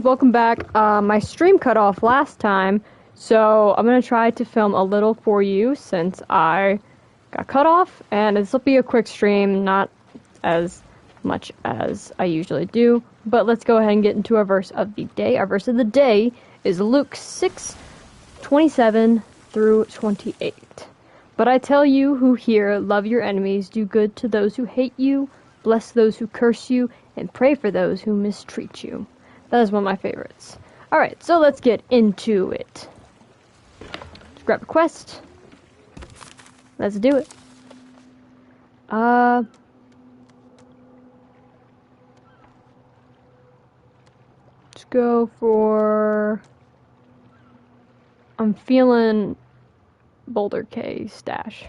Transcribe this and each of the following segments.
Welcome back. My stream cut off last time, so I'm going to try to film a little for you since I got cut off, and this will be a quick stream, not as much as I usually do, but let's go ahead and get into our verse of the day. Our verse of the day is Luke 6:27 through 28. But I tell you who hear, love your enemies, do good to those who hate you, bless those who curse you, and pray for those who mistreat you. That is one of my favorites. Alright, so let's get into it. Let's grab a quest. Let's do it. Let's go for... I'm feeling Boulder K stash.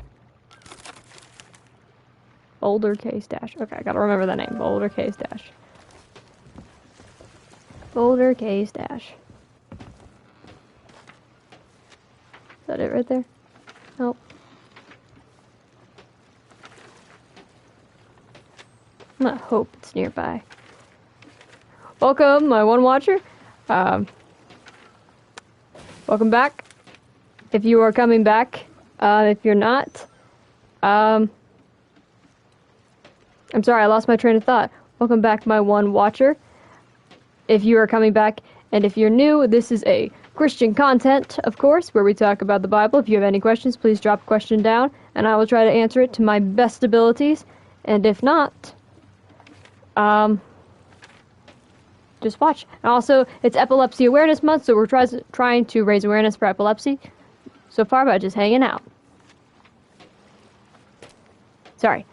Boulder K stash. Okay, I gotta remember that name. Boulder K stash. Boulder K stash. Is that it right there? Nope. I'm gonna hope it's nearby. Welcome, my one watcher. Welcome back. If you are coming back, if you're not, I'm sorry, I lost my train of thought. Welcome back, my one watcher. If you are coming back, and if you're new, this is a Christian content, of course, where we talk about the Bible. If you have any questions, please drop a question down, and I will try to answer it to my best abilities. And if not, just watch. And also, it's Epilepsy Awareness Month, so we're trying to raise awareness for epilepsy so far by just hanging out. Sorry.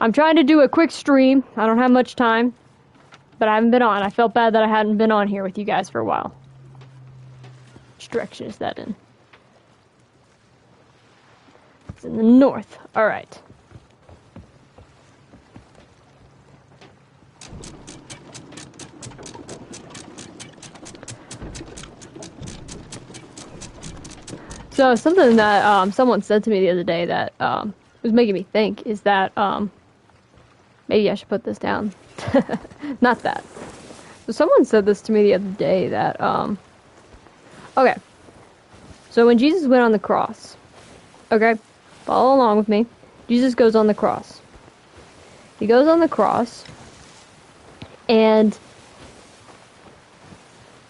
I'm trying to do a quick stream. I don't have much time, but I haven't been on. I felt bad that I hadn't been on here with you guys for a while. Which direction is that in? It's in the north. Alright. So something that someone said to me the other day that was making me think is that maybe I should put this down. Not that. So someone said this to me the other day that okay. So when Jesus went on the cross, okay, follow along with me. Jesus goes on the cross. He goes on the cross, and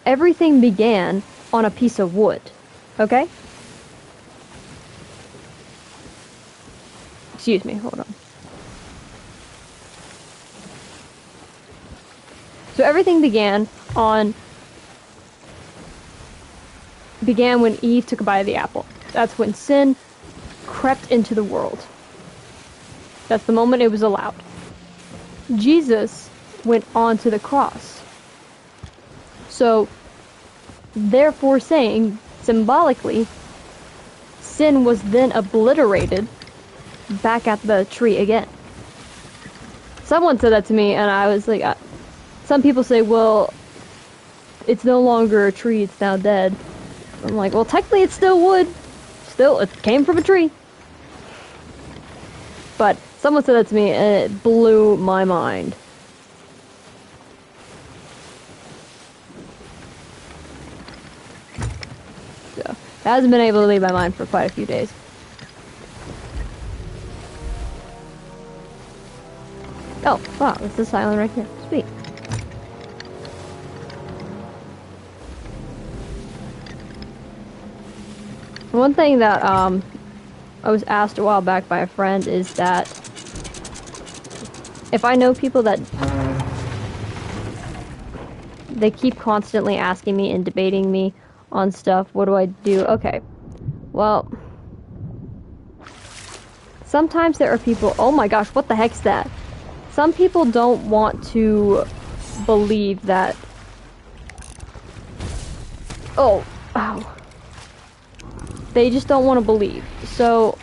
everything began on a piece of wood. Okay? Excuse me, hold on. So everything began when Eve took a bite of the apple. That's when sin crept into the world. That's the moment it was allowed. Jesus went on to the cross. So, therefore saying, symbolically, sin was then obliterated back at the tree again. Someone said that to me, and I was like, some people say, well, it's no longer a tree, it's now dead. I'm like, well, technically it's still wood. Still, it came from a tree. But someone said that to me, and it blew my mind. So, it hasn't been able to leave my mind for quite a few days. Oh, wow, it's this island right here. Sweet. One thing that I was asked a while back by a friend is that if I know people that they keep constantly asking me and debating me on stuff, what do I do? Okay, well, sometimes there are people, oh my gosh, what the heck's that? Some people don't want to believe that, oh, they just don't want to believe. So,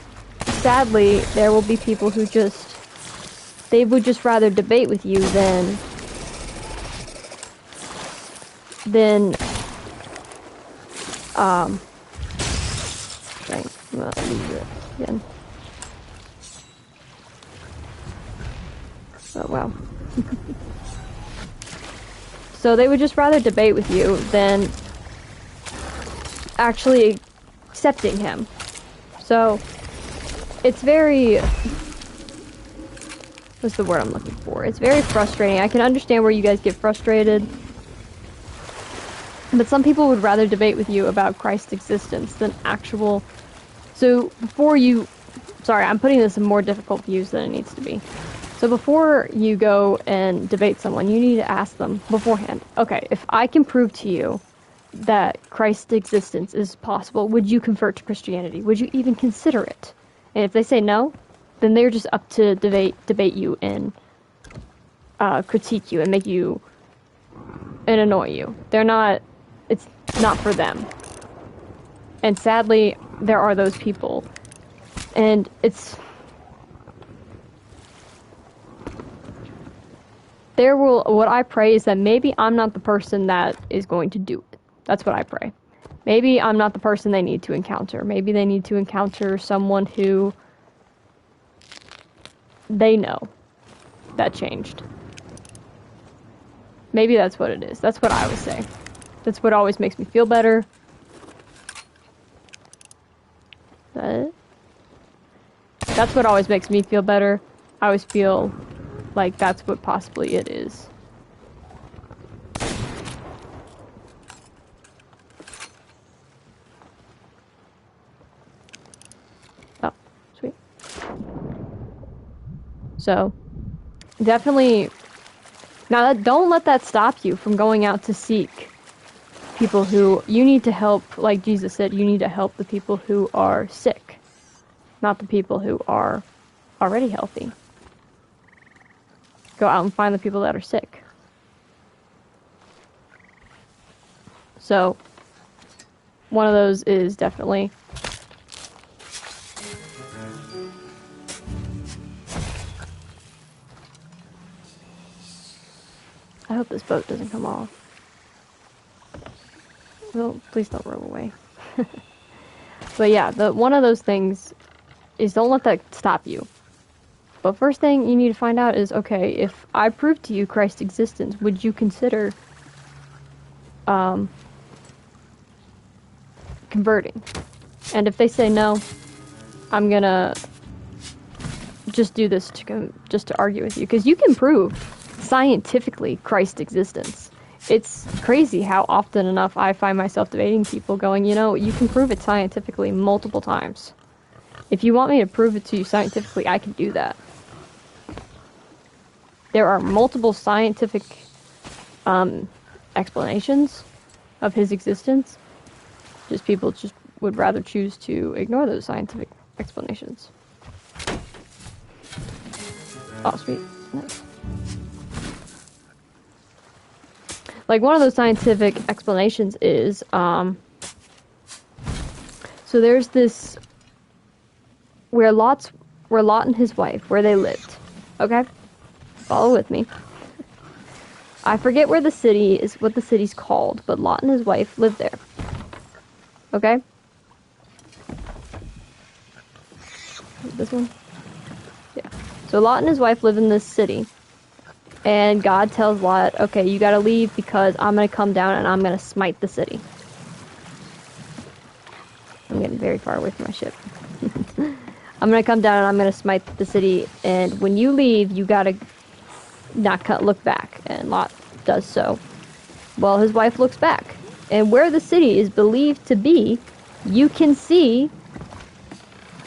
sadly, there will be people who they would just rather debate with you than dang, I'm gonna leave it again. Oh, wow. So they would just rather debate with you than actually accepting him. So it's very... what's the word I'm looking for? It's very frustrating. I can understand where you guys get frustrated. But some people would rather debate with you about Christ's existence than actual... So before you... Sorry, I'm putting this in more difficult views than it needs to be. So before you go and debate someone, you need to ask them beforehand, okay, if I can prove to you that Christ's existence is possible, would you convert to Christianity? Would you even consider it? And if they say no, then they're just up to debate you and critique you and make you and annoy you. They're not... It's not for them. And sadly, there are those people. And it's... What I pray is that maybe I'm not the person that is going to do it. That's what I pray. Maybe I'm not the person they need to encounter. Maybe they need to encounter someone who they know that changed. Maybe that's what it is. That's what I would say. That's what always makes me feel better. That's what always makes me feel better. I always feel like that's what possibly it is. Oh, sweet. So, definitely... Now, don't let that stop you from going out to seek people who you need to help. Like Jesus said, you need to help the people who are sick, not the people who are already healthy. Go out and find the people that are sick. So, one of those is definitely... I hope this boat doesn't come off. Well, please don't row away. But yeah, one of those things is don't let that stop you. But first thing you need to find out is, okay, if I prove to you Christ's existence, would you consider converting? And if they say no, I'm gonna just do this just to argue with you, because you can prove scientifically Christ's existence. It's crazy how often enough I find myself debating people going, you know, you can prove it scientifically multiple times. If you want me to prove it to you scientifically, I can do that. There are multiple scientific explanations of his existence. Just people just would rather choose to ignore those scientific explanations. Oh, sweet. Nice. Like, one of those scientific explanations is, so there's this, where Lot and his wife, where they lived, okay? Follow with me. I forget where the city is, what the city's called, but Lot and his wife lived there. Okay? This one? Yeah. So Lot and his wife live in this city. And God tells Lot, okay, you gotta leave because I'm gonna come down and I'm gonna smite the city. I'm getting very far away from my ship. I'm gonna come down and I'm gonna smite the city, and when you leave, you gotta not look back. And Lot does so. Well, his wife looks back, and where the city is believed to be, you can see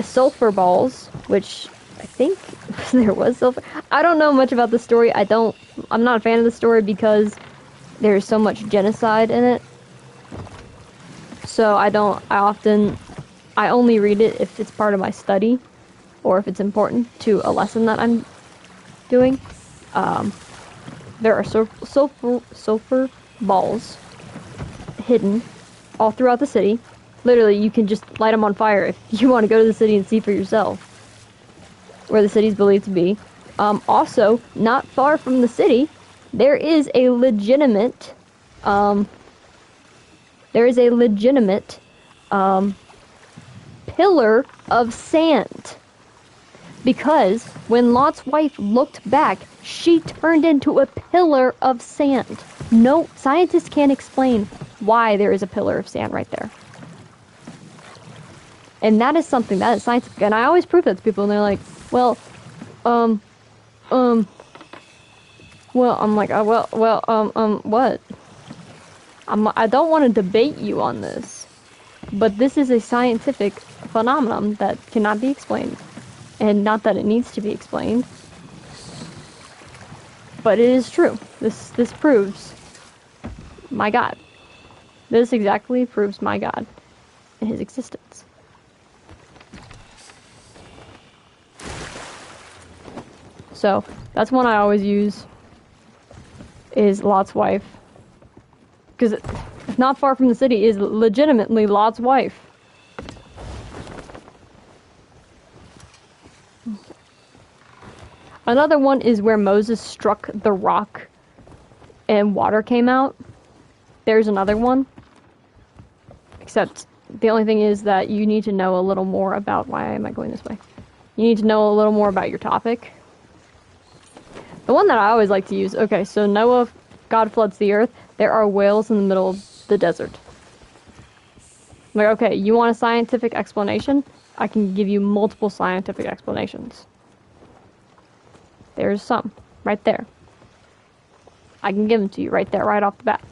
sulfur balls, which I think there was sulfur. I don't know much about the story. I'm not a fan of the story because there's so much genocide in it. So I only read it if it's part of my study or if it's important to a lesson that I'm doing. There are sulfur balls hidden all throughout the city. Literally, you can just light them on fire if you want to go to the city and see for yourself where the city's believed to be. Also, not far from the city, there is a legitimate pillar of sand. Because when Lot's wife looked back, she turned into a pillar of sand. No, scientists can't explain why there is a pillar of sand right there. And that is something that is scientific. And I always prove that to people, and they're like, well, well, I'm like, what? I don't want to debate you on this, but this is a scientific phenomenon that cannot be explained. And not that it needs to be explained, but it is true. This proves my God. This exactly proves my God and his existence. So that's one I always use, is Lot's wife, because not far from the city is legitimately Lot's wife. Another one is where Moses struck the rock and water came out. There's another one. Except the only thing is that you need to know a little more about... Why am I going this way? You need to know a little more about your topic. The one that I always like to use... Okay, so Noah, God floods the earth. There are whales in the middle of the desert. Like, okay, you want a scientific explanation? I can give you multiple scientific explanations. There's some. Right there. I can give them to you right there, right off the bat.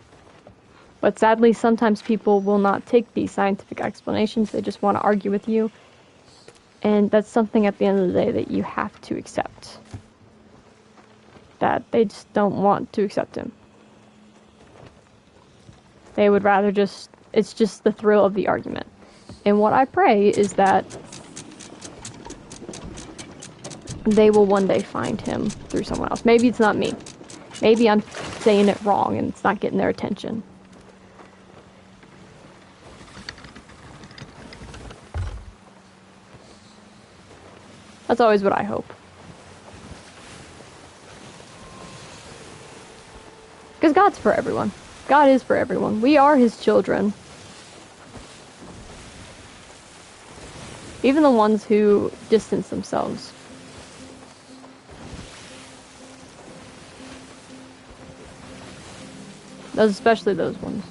But sadly, sometimes people will not take these scientific explanations. They just want to argue with you. And that's something at the end of the day that you have to accept. That they just don't want to accept him. They would rather just... It's just the thrill of the argument. And what I pray is that they will one day find him through someone else. Maybe it's not me. Maybe I'm saying it wrong and it's not getting their attention. That's always what I hope. Because God's for everyone. God is for everyone. We are his children. Even the ones who distance themselves. Especially those ones.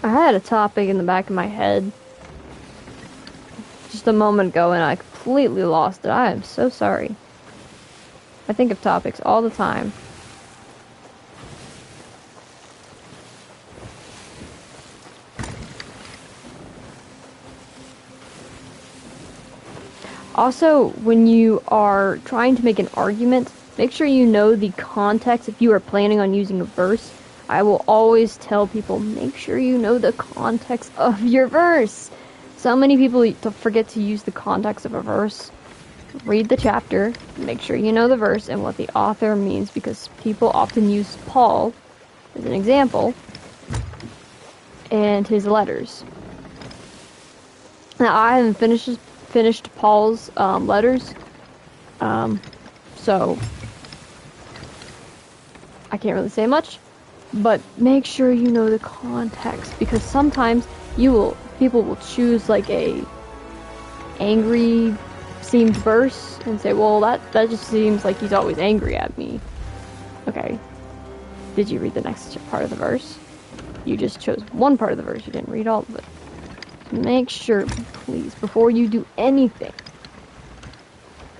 I had a topic in the back of my head just a moment ago and I completely lost it. I am so sorry. I think of topics all the time. Also, when you are trying to make an argument, make sure you know the context if you are planning on using a verse. I will always tell people, make sure you know the context of your verse. So many people forget to use the context of a verse. Read the chapter, make sure you know the verse and what the author means, because people often use Paul as an example and his letters. Now, I haven't finished Paul's letters, so I can't really say much. But make sure you know the context, because sometimes people will choose like a angry seemed verse and say, well, that just seems like he's always angry at me. Okay. Did you read the next part of the verse? You just chose one part of the verse, you didn't read all of it. Make sure, please, before you do anything,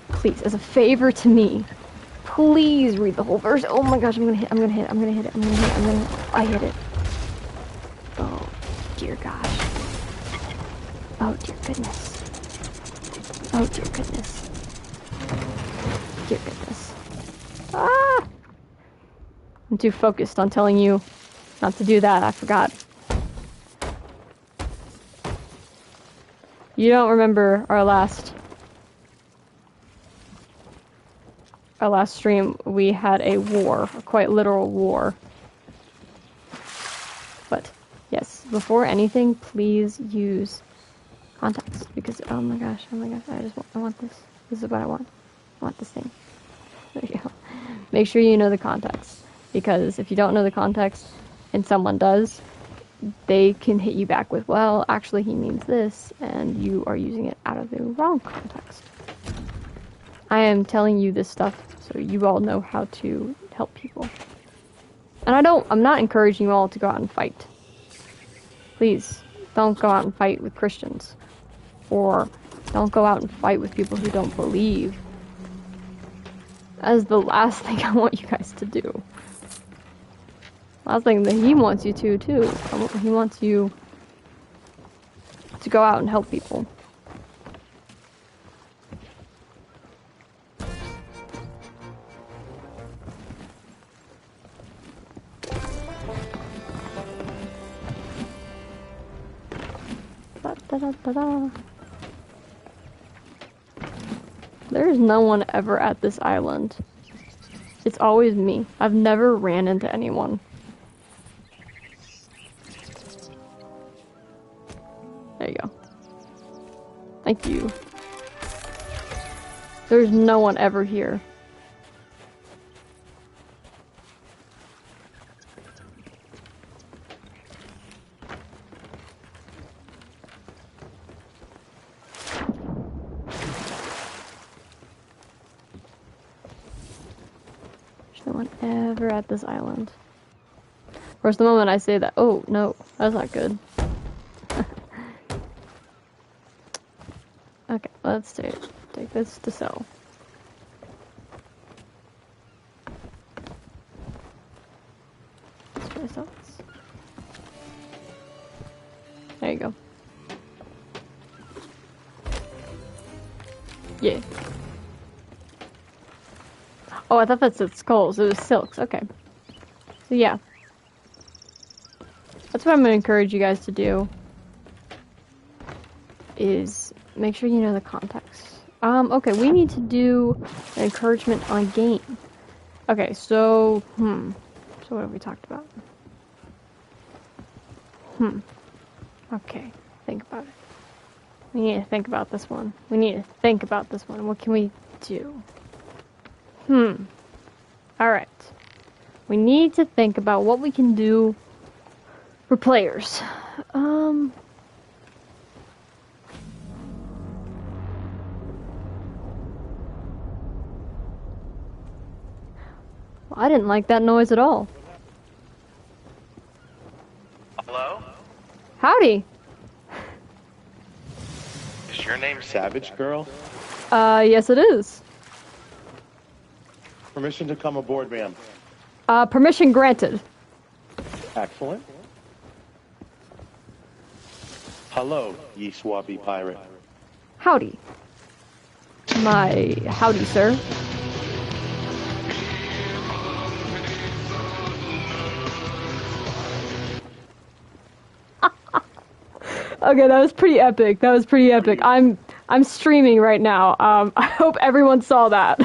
please, as a favor to me, please read the whole verse. Oh my gosh, I hit it. I hit it. Oh, dear gosh. Oh, dear goodness. Oh, dear goodness. Dear goodness. Ah! I'm too focused on telling you not to do that. I forgot. You don't remember our last our last stream, we had a war, a quite literal war. But yes, before anything, please use contacts because oh my gosh, I want this. This is what I want. I want this thing. There you go. Make sure you know the context, because if you don't know the context and someone does, they can hit you back with, well, actually he means this, and you are using it out of the wrong context. I am telling you this stuff so you all know how to help people. And I'm not encouraging you all to go out and fight. Please, don't go out and fight with Christians. Or don't go out and fight with people who don't believe. That is the last thing I want you guys to do. Last thing that he wants you to, too. He wants you to go out and help people. Da-da-da-da-da. There's no one ever at this island. It's always me. I've never ran into anyone. There you go. Thank you. There's no one ever here. There's no one ever at this island. Of course, the moment I say that, oh no, that's not good. Okay, let's take this to sell. Let's try to sell this. There you go. Yeah. Oh, I thought that said skulls. It was silks. Okay. So yeah. That's what I'm going to encourage you guys to do. Is make sure you know the context. Okay, we need to do an encouragement on a game. Okay, so, so what have we talked about? Okay, think about it. We need to think about this one. What can we do? Alright. We need to think about what we can do for players. I didn't like that noise at all. Hello? Howdy. Is your name Savage Girl? Yes it is. Permission to come aboard, ma'am. Permission granted. Excellent. Hello, ye swampy pirate. Howdy. Howdy, sir. Okay, that was pretty epic. I'm streaming right now. I hope everyone saw that.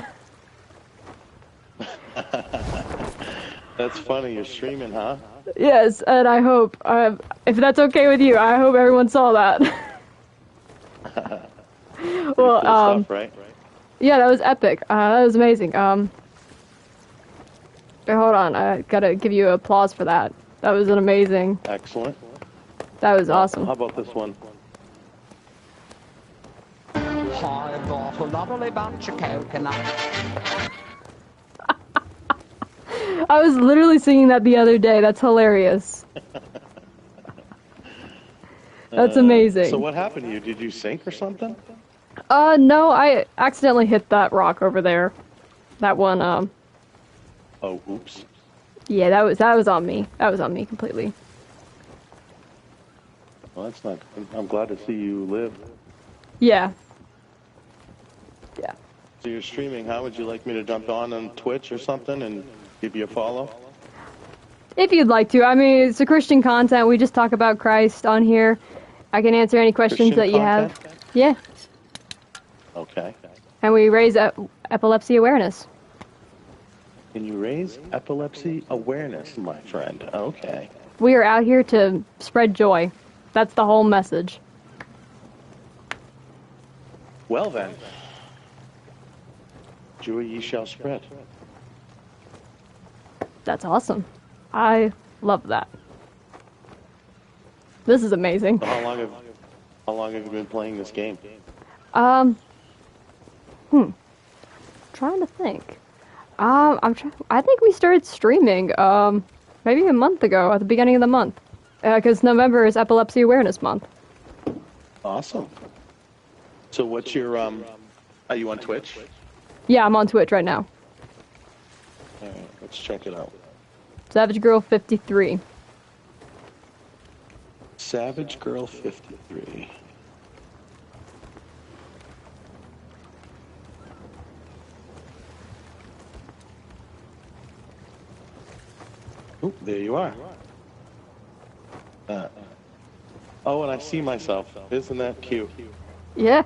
That's funny, you're streaming, huh? Yes, and I hope, if that's okay with you, I hope everyone saw that. Well, cool stuff, right? Yeah, that was epic. That was amazing. Hold on, I gotta give you applause for that. That was an amazing. Excellent. That was awesome. How about this one? I got a lovely bunch of coconuts. I was literally singing that the other day. That's hilarious. That's amazing. So what happened to you? Did you sink or something? No, I accidentally hit that rock over there. That one, Oh, oops. Yeah, that was on me. That was on me completely. Well, that's not good. I'm glad to see you live. Yeah. Yeah. So you're streaming. How would you like me to jump on Twitch or something and give you a follow? If you'd like to. I mean, it's a Christian content. We just talk about Christ on here. I can answer any questions Christian that you have. Yeah. Okay. And we raise epilepsy awareness. Can you raise epilepsy awareness, my friend? Okay. We are out here to spread joy. That's the whole message. Well then, joy ye shall spread. That's awesome. I love that. This is amazing. So how long have you been playing this game? Trying to think. I think we started streaming, maybe a month ago, at the beginning of the month. Because November is Epilepsy Awareness Month. Awesome. So what's your, are you on Twitch? Yeah, I'm on Twitch right now. All right, let's check it out. Savage Girl 53. Savage Girl 53. Oop, there you are. Oh, and I see myself. Isn't that cute? Yeah.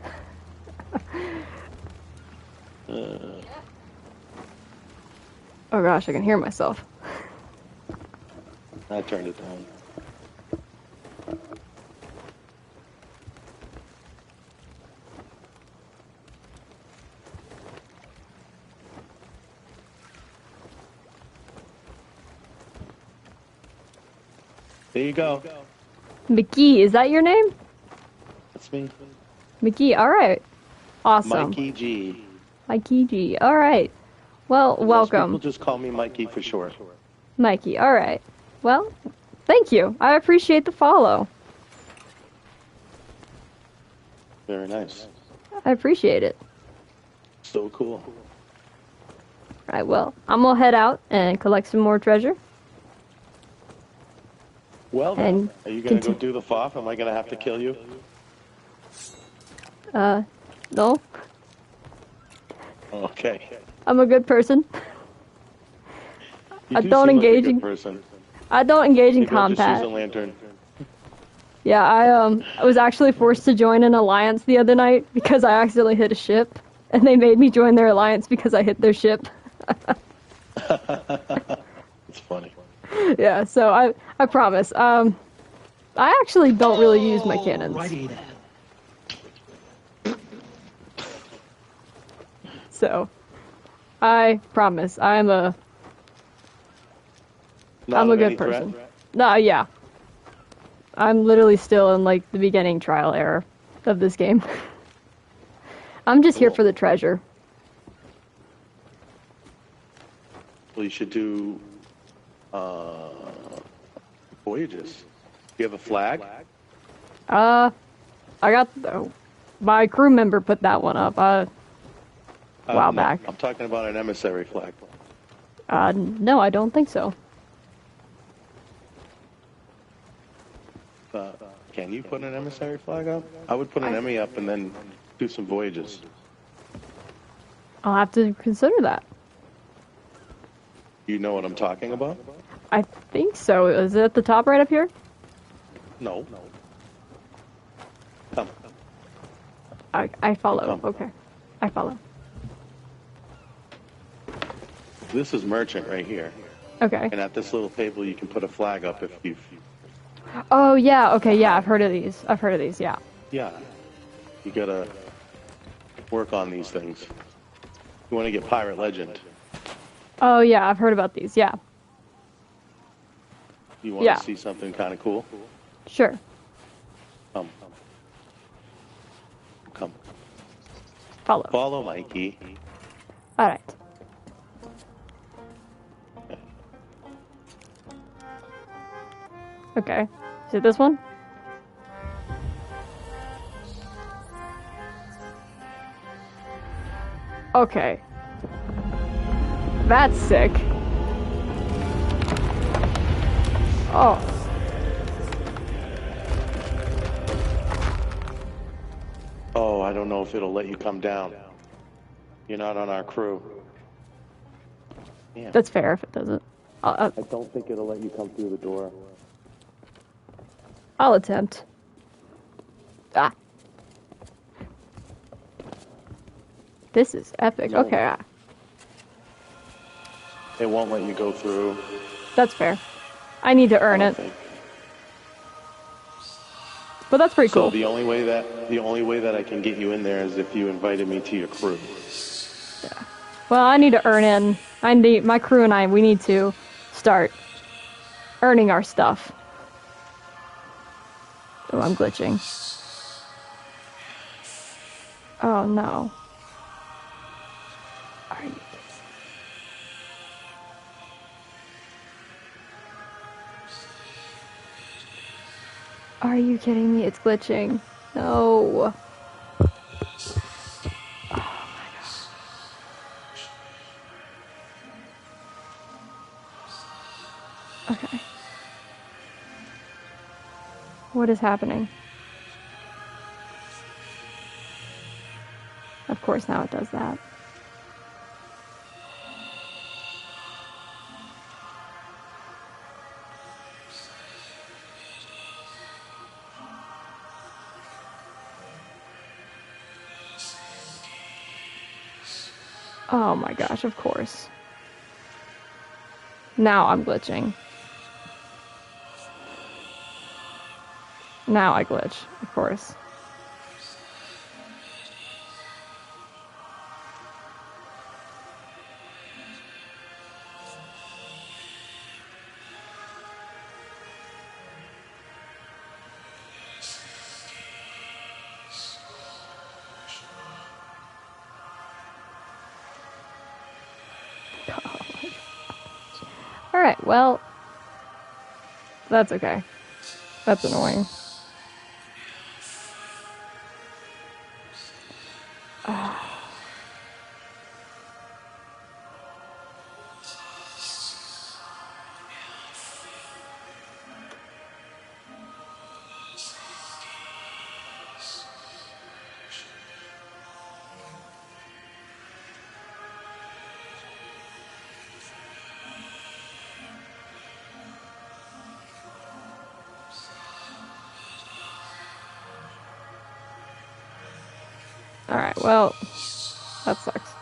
Oh gosh, I can hear myself. I turned it down. There you go. McGee, is that your name? That's me. McGee, alright. Awesome. Mikey G. Mikey G, alright. Well, Most welcome. people just call me Mikey for short. Mikey, alright. Well, thank you. I appreciate the follow. Very nice. I appreciate it. So cool. Right, well, I'm gonna head out and collect some more treasure. Well, And then, are you going to go do the FOF? Am I going to have to kill you? No. Okay. I'm a good person. You I do don't seem engage like a in good person. I don't engage in Maybe I'll just use combat. a lantern. Yeah, I was actually forced to join an alliance the other night because I accidentally hit a ship, and they made me join their alliance because I hit their ship. It's funny. Yeah, so I promise. I actually don't really use my cannons. Alrighty then. So I promise I'm a Not of good any threat? person. No, yeah. I'm literally still in like the beginning trial error of this game. I'm just here Cool. for the treasure. Well, you should do voyages. You have a flag? I got my crew member put that one up a while No, back. I'm talking about an emissary flag. No, I don't think so. Can you put an emissary flag up? I would put an Emmy up and then do some voyages. I'll have to consider that. You know what I'm talking about? I think so. Is it at the top right up here? No. Come. I follow. Come. Okay. I follow. This is merchant right here. Okay. And at this little table, you can put a flag up if you... Oh, yeah. Okay, yeah. I've heard of these. Yeah. Yeah. You gotta work on these things. You want to get Pirate Legend. Oh, yeah. I've heard about these. Yeah. You want Yeah. to see something kind of cool? Sure. Come. Come. Follow. Follow Mikey. All right. Okay. Is it this one? Okay. That's sick. Oh. Oh, I don't know if it'll let you come down. You're not on our crew. Yeah. That's fair if it doesn't. I don't think it'll let you come through the door. I'll attempt. Ah. This is epic. No. Okay. it won't let you go through. That's fair. I need to I earn don't it. think. But that's pretty So cool. the only way that I can get you in there is if you invited me to your crew. Yeah. Well, I need to earn in. My crew and we need to start earning our stuff. Oh, I'm glitching. Oh, no. Are you kidding? Are you kidding me? It's glitching. No. Okay. What is happening? Of course, now it does that. Oh my gosh, of course. Now I'm glitching. Now I glitch, of course. Alright, well, that's okay. That's annoying. Alright, well, that sucks.